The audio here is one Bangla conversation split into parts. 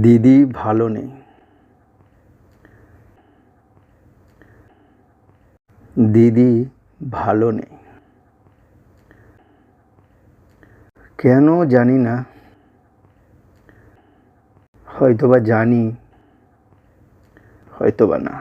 দিদি ভালো নেই। দিদি ভালো নেই। কেন জানি না, হয়তোবা জানি, হয়তোবা না।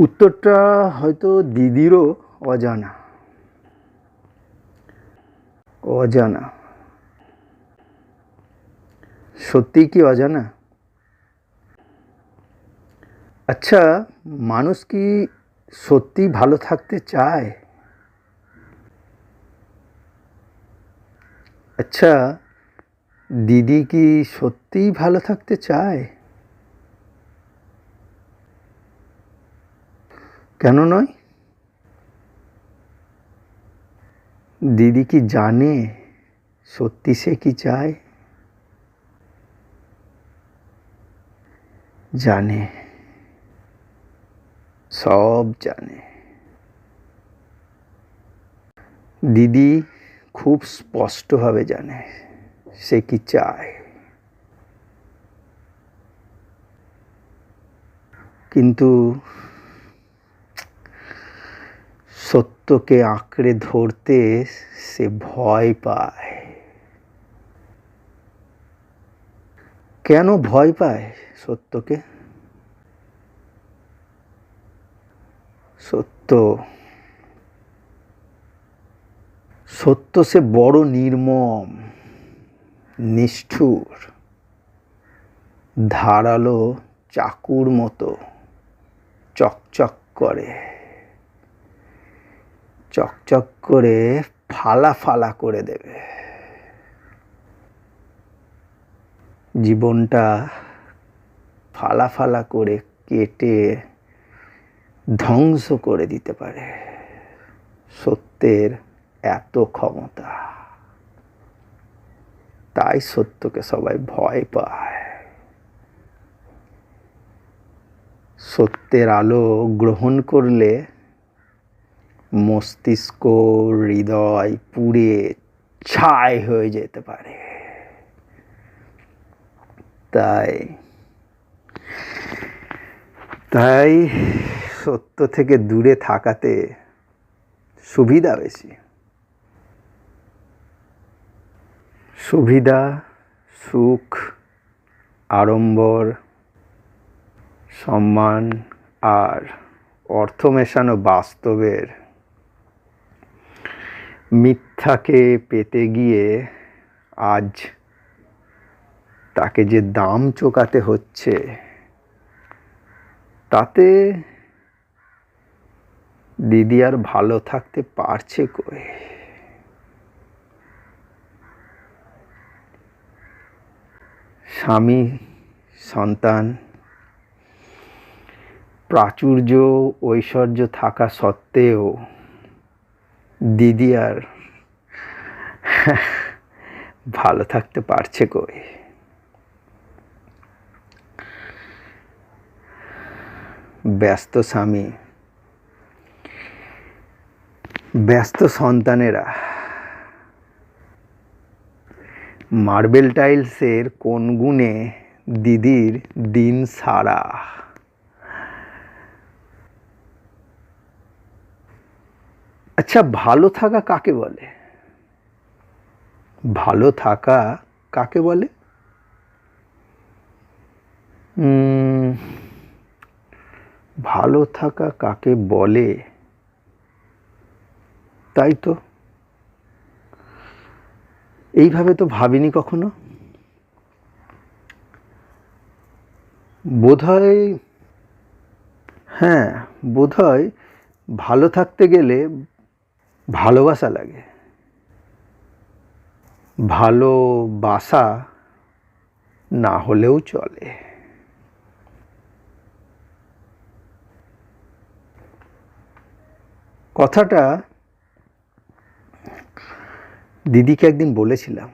উত্তরটা হয়তো দিদিরও অজানা। অজানা। সত্যি কি অজানা? আচ্ছা, মানুষ কি সত্যি ভালো থাকতে চায়? আচ্ছা, দিদি কি সত্যিই ভালো থাকতে চায়? কেন নয়? দিদি কি জানে সত্যি সে কি চায়? জানে, সব জানে। দিদি খুব স্পষ্টভাবে জানে সে কি চায়, কিন্তু সত্যকে আঁকড়ে ধরতে সে ভয় পায়। কেন ভয় পায় সত্যকে? সত্য সত্য সে বড় নির্মম, নিষ্ঠুর, ধারালো চাকুর মতো চকচক করে, চকচক করে ফালা ফালা করে দেবে। জীবনটা ফালা ফালা করে কেটে ধ্বংস করে দিতে পারে। সত্যের এত ক্ষমতা, তাই সত্যকে সবাই ভয় পায়। সত্যের আলো গ্রহণ করলে মস্তিষ্ক, হৃদয় পুড়ে ছাই হয়ে যেতে পারে। তাই সত্য থেকে দূরে থাকাতে সুবিধা বেশি। সুবিধা, সুখ, আড়ম্বর, সম্মান আর অর্থ মেশানো বাস্তবের মিথ্যাকে পেতে গিয়ে আজ তাকে যে দাম চোকাতে হচ্ছে, তাতে দিদি আর ভালো থাকতে পারছে কই? স্বামী, সন্তান, প্রাচুর্য, ঐশ্বর্য থাকা সত্ত্বেও দিদি আর ভালো থাকতে পারছে কই? ব্যস্ত স্বামী, ব্যস্ত সন্তানেরা মার্বেল টাইলসের কোন গুণে দিদির দিন সারা। আচ্ছা, ভালো থাকা কাকে বলে? ভালো থাকা কাকে বলে? ভালো থাকা কাকে বলে, তাই তো এইভাবে তো ভাবিনি কখনো। বোধহয়, হ্যাঁ, বোধহয় ভালো থাকতে গেলে ভালোবাসা লাগে। ভালোবাসা না হলেও চলে। কথাটা দিদিকে একদিন বলেছিলাম।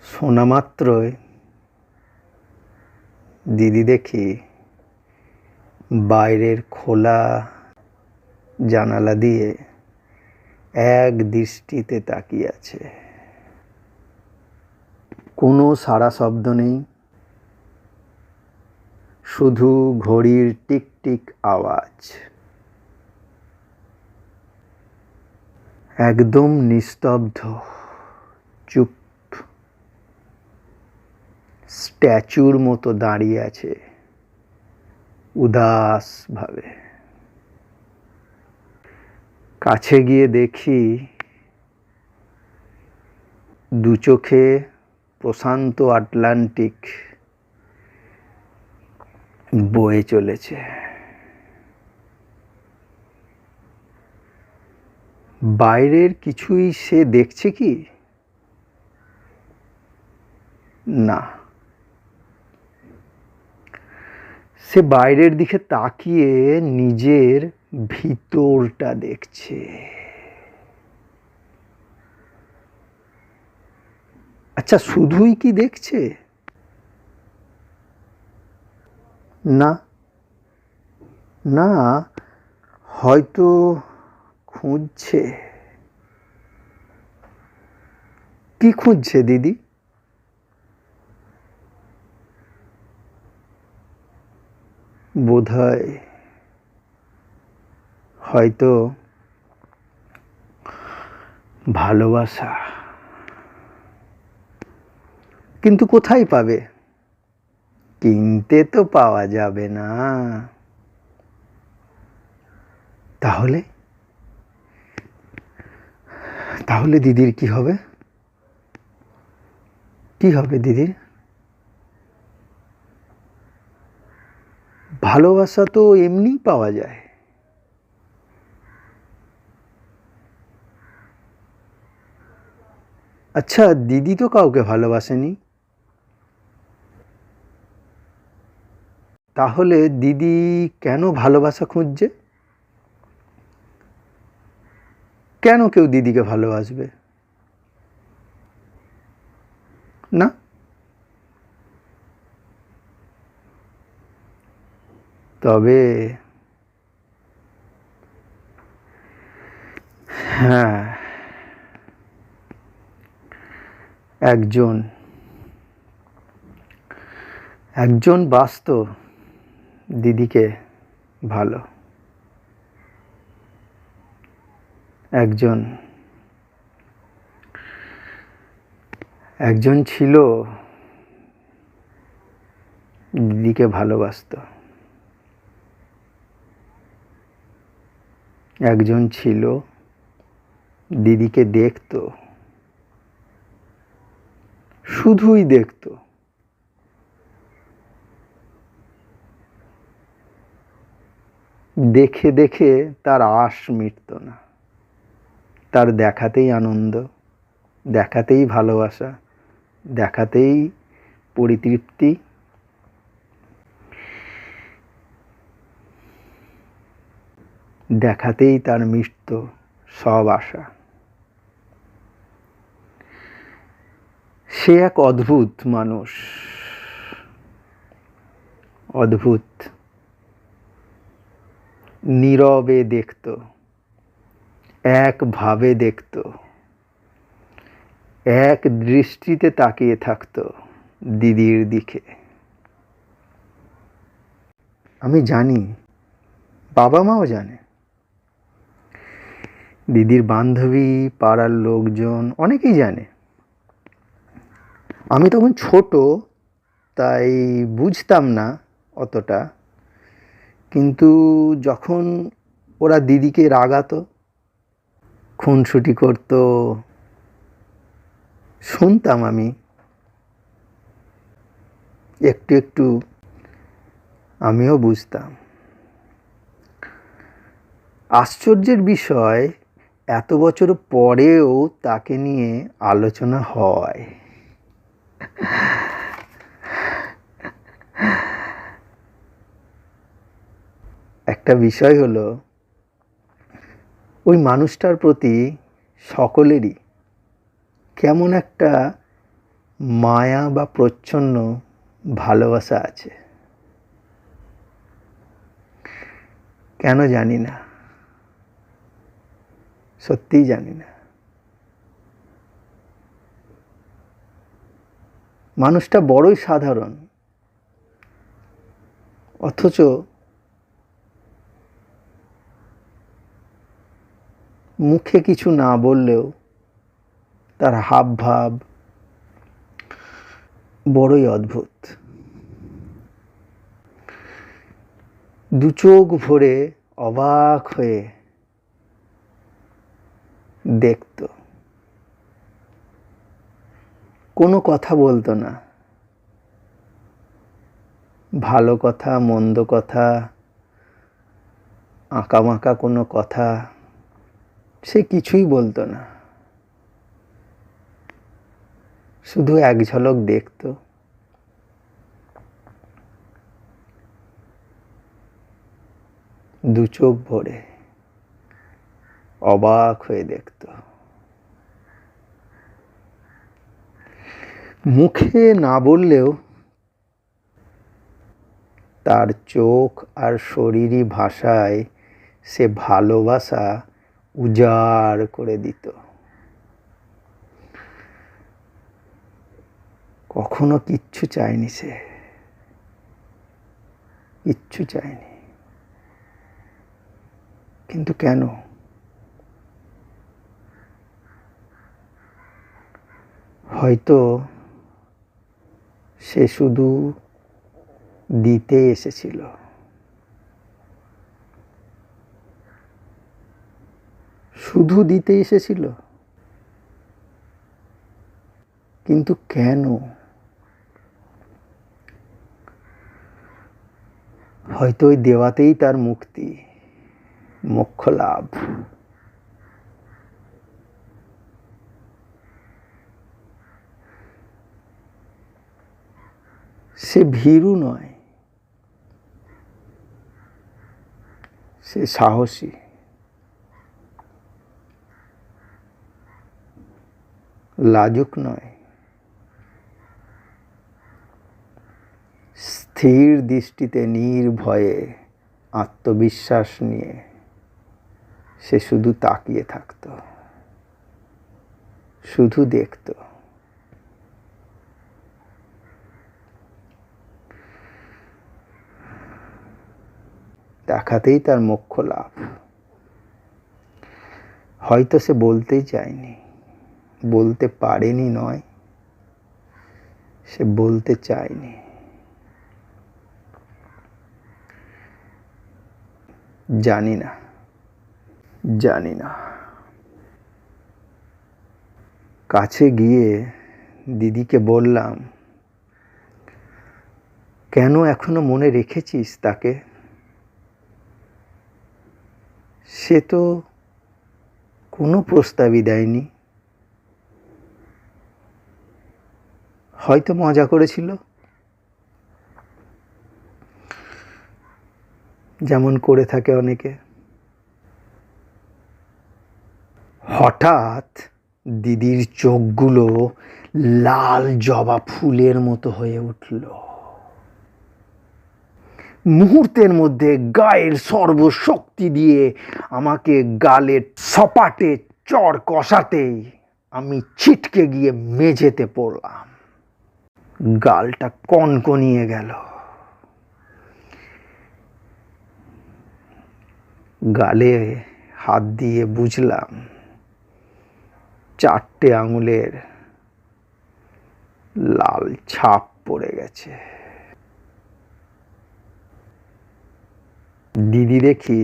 শোনা মাত্রই দিদি দেখি বাইরের খোলা জানালা দিয়ে এক দৃষ্টিতে তাকিয়ে আছে। কোনো সাড়া শব্দ নেই, শুধু ঘড়ির টিকটিক আওয়াজ। একদম নিস্তব্ধ, চুপ, স্ট্যাচুর মতো দাঁড়িয়ে আছে উদাস ভাবে। কাছে গিয়ে দেখি দু চোখে প্রশান্ত আটলান্টিক বয়ে চলেছে। বাইরের কিছুই সে দেখছে কি? না, সে বাইরের দিকে তাকিয়ে নিজের ভিতরটা দেখছে। আচ্ছা, শুধুই কি দেখছে? না না, হয়তো খুঁজছে। কি খুঁজছে দিদি? বোধহয় হয়তো ভালোবাসা। কিন্তু কোথায় পাবে? কিনতে তো পাওয়া যাবে না। তাহলে তাহলে দিদির কি হবে? কি হবে দিদির? ভালোবাসা তো এমনিই পাওয়া যায়। আচ্ছা, দিদি তো কাউকে ভালোবাসেনি। তাহলে দিদি কেন ভালোবাসা খুঁজছে? কেন কেউ দিদিকে ভালোবাসবে? না, তবে হ্যাঁ, একজন বাসত দিদিকে ভালো। একজন ছিল দিদিকে ভালোবাসতো। একজন ছিল দিদিকে দেখতো, শুধুই দেখতো। দেখে দেখে তার আশ মিটত না। তার দেখাতেই আনন্দ, দেখাতেই ভালোবাসা, দেখাতেই পরিতৃপ্তি, দেখাতেই তার মিটত সব আশা। সে এক অদ্ভুত মানুষ, অদ্ভুত। নীরবে দেখতো, একভাবে দেখতো, এক দৃষ্টিতে তাকিয়ে থাকতো দিদির দিকে। আমি জানি, বাবা মাও জানে, দিদির বান্ধবী, পাড়ার লোকজন অনেকেই জানে। আমি তখন ছোট, তাই বুঝতাম না অতটা। কিন্তু যখন ওরা দিদিকে রাগাতো, খুনসুটি করতো, শুনতাম আমি একটু একটু, আমিও বুঝতাম। আশ্চর্যের বিষয়, এত বছর পরেও তাকে নিয়ে আলোচনা হয়। একটা বিষয় হলো, ওই মানুষটার প্রতি সকলেরই কেমন একটা মায়া বা প্রচ্ছন্ন ভালোবাসা আছে। কেন জানি না, সত্যিই জানি না। মানুষটা বড়ই সাধারণ, অথচ মুখে কিছু না বললেও তার হাব ভাব বড়ই অদ্ভুত। দু চোখ ভরে অবাক হয়ে দেখত, কোনো কথা বলতো না। ভালো কথা মন্দ কথা, আঁকাবাঁকা কোনো কথা সে কিছুই বলতো না, শুধু এক ঝলক দেখত, দু চোখ ভরে অবাক হয়ে দেখত। মুখে না বললেও তার চোখ আর শরীরী ভাষায় সে ভালোবাসা উজাড় করে দিত। কখনো কিচ্ছু চায়নি সে, কিচ্ছু চায়নি। কিন্তু কেন? হয়তো সে শুধু দিতে এসেছিল। শুধু দিতে এসেছিল, কিন্তু কেন? হয়তো ওই দেওয়াতেই তার মুক্তি, মোক্ষ লাভ। সে ভীরু নয়, সে সাহসী। লাজুক নয়, স্থির দৃষ্টিতে নির্ভয়ে আত্মবিশ্বাস নিয়ে সে শুধু তাকিয়ে থাকত, শুধু দেখত। দেখাতেই তার মোক্ষ লাভ। হয়তো সে বলতেই চায়নি, বলতে পারেনি নয়, সে বলতে চায়নি। জানি না, জানি না। কাছে গিয়ে দিদিকে বললাম, কেন এখনো মনে রেখেছিস তাকে? সে তো কোনো প্রস্তাবই দেয়নি। হয়তো মজা করেছিল, যেমন করে থাকে অনেকে। হঠাৎ দিদির চোখগুলো লাল জবা ফুলের মতো হয়ে উঠল। মুহূর্তের মধ্যে গায়ের সর্বশক্তি দিয়ে আমাকে গালে সপাটে চড় কষাতেই আমি ছিটকে গিয়ে মেঝেতে পড়লাম। গালটা কনকনিয়ে গেল। গালে হাত দিয়ে বুঝলাম 4টে আঙুলের লাল ছাপ পড়ে গেছে। দিদি দেখি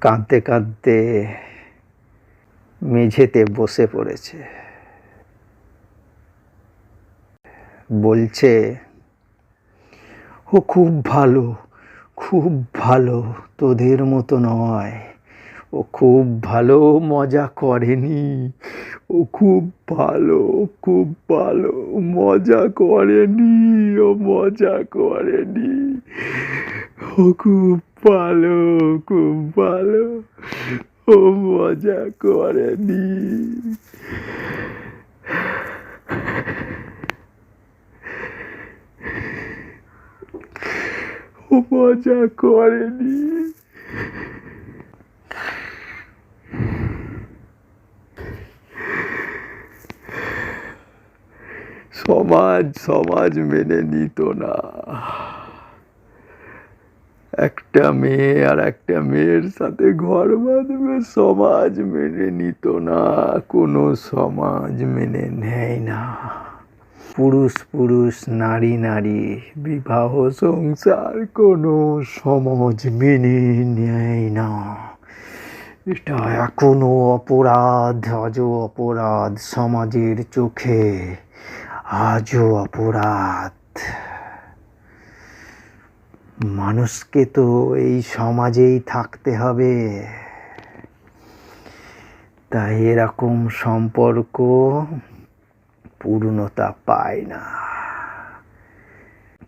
কাঁদতে কাঁদতে মেঝেতে বসে পড়েছে। বলছে, ও খুব ভালো, খুব ভালো, তোদের মতো নয়। ও খুব ভালো মজা করেনি, ও খুব ভালো, খুব ভালো মজা করেনি, ও মজা করেনি, ও খুব ভালো, খুব ভালো, ও মজা করেনি। ও মজা করেনি। সমাজ মেনে নিত না। একটা মেয়ে আর একটা মেয়ের সাথে ঘর বাঁধবে, সমাজ মেনে নিত না। কোনো সমাজ মেনে নেয় না। পুরুষ নারী নারী বিবাহ সংসার কোনো সমাজ মেনে নেয় না। এটা এখনো অপরাধ, আজও অপরাধ সমাজের চোখে, আজও অপরাধ। মানুষকে তো এই সমাজেই থাকতে হবে, তাই এরকম সম্পর্ক পূর্ণতা পায় না,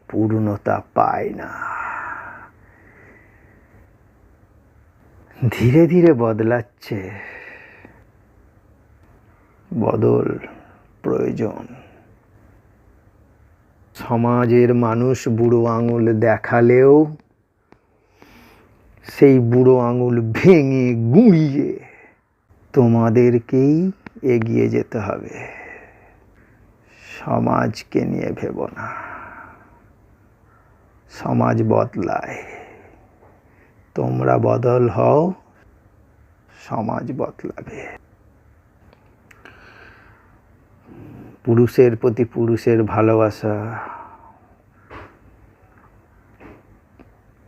পূর্ণতা পায় না। ধীরে ধীরে বদলাচ্ছে, বদল প্রয়োজন। সমাজের মানুষ বুড়ো আঙুল দেখালেও সেই বুড়ো আঙুল ভেঙে গুঁড়িয়ে তোমাদেরকেই এগিয়ে যেতে হবে। সমাজকে নিয়ে ভেবো না, সমাজ বদলায়, তোমরা বদল হও, সমাজ বদলাবে। পুরুষের প্রতি পুরুষের ভালোবাসা,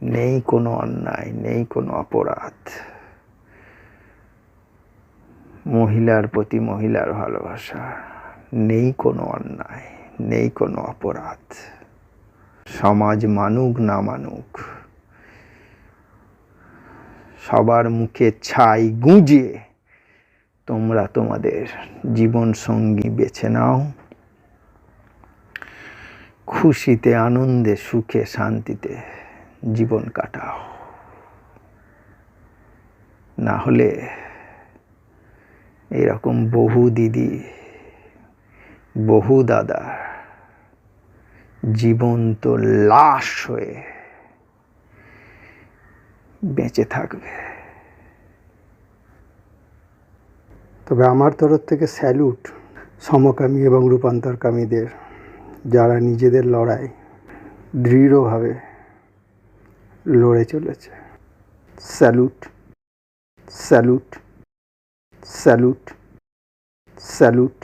নেই কোনো অন্যায়, নেই কোনো অপরাধ। মহিলার প্রতি মহিলার ভালোবাসা, নেই কোনো অন্যায়, নেই কোনো অপরাধ। সমাজ মানুক না মানুক, সবার মুখে ছাই গুঁজে তোমরা তোমাদের জীবন সঙ্গী বেছে নাও। খুশিতে আনন্দে সুখে শান্তিতে জীবন কাটাও। না হলে এরকম বহু দিদি, বহু দাদা জীবন্ত লাশ হয়ে বেঁচে থাকবে। তবে আমার তরফ থেকে স্যালুট সমকামী এবং রূপান্তরকামীদের, যারা নিজেদের লড়াই দৃঢ়ভাবে লড়ে চলেছে। Salute, salute, salute, salute.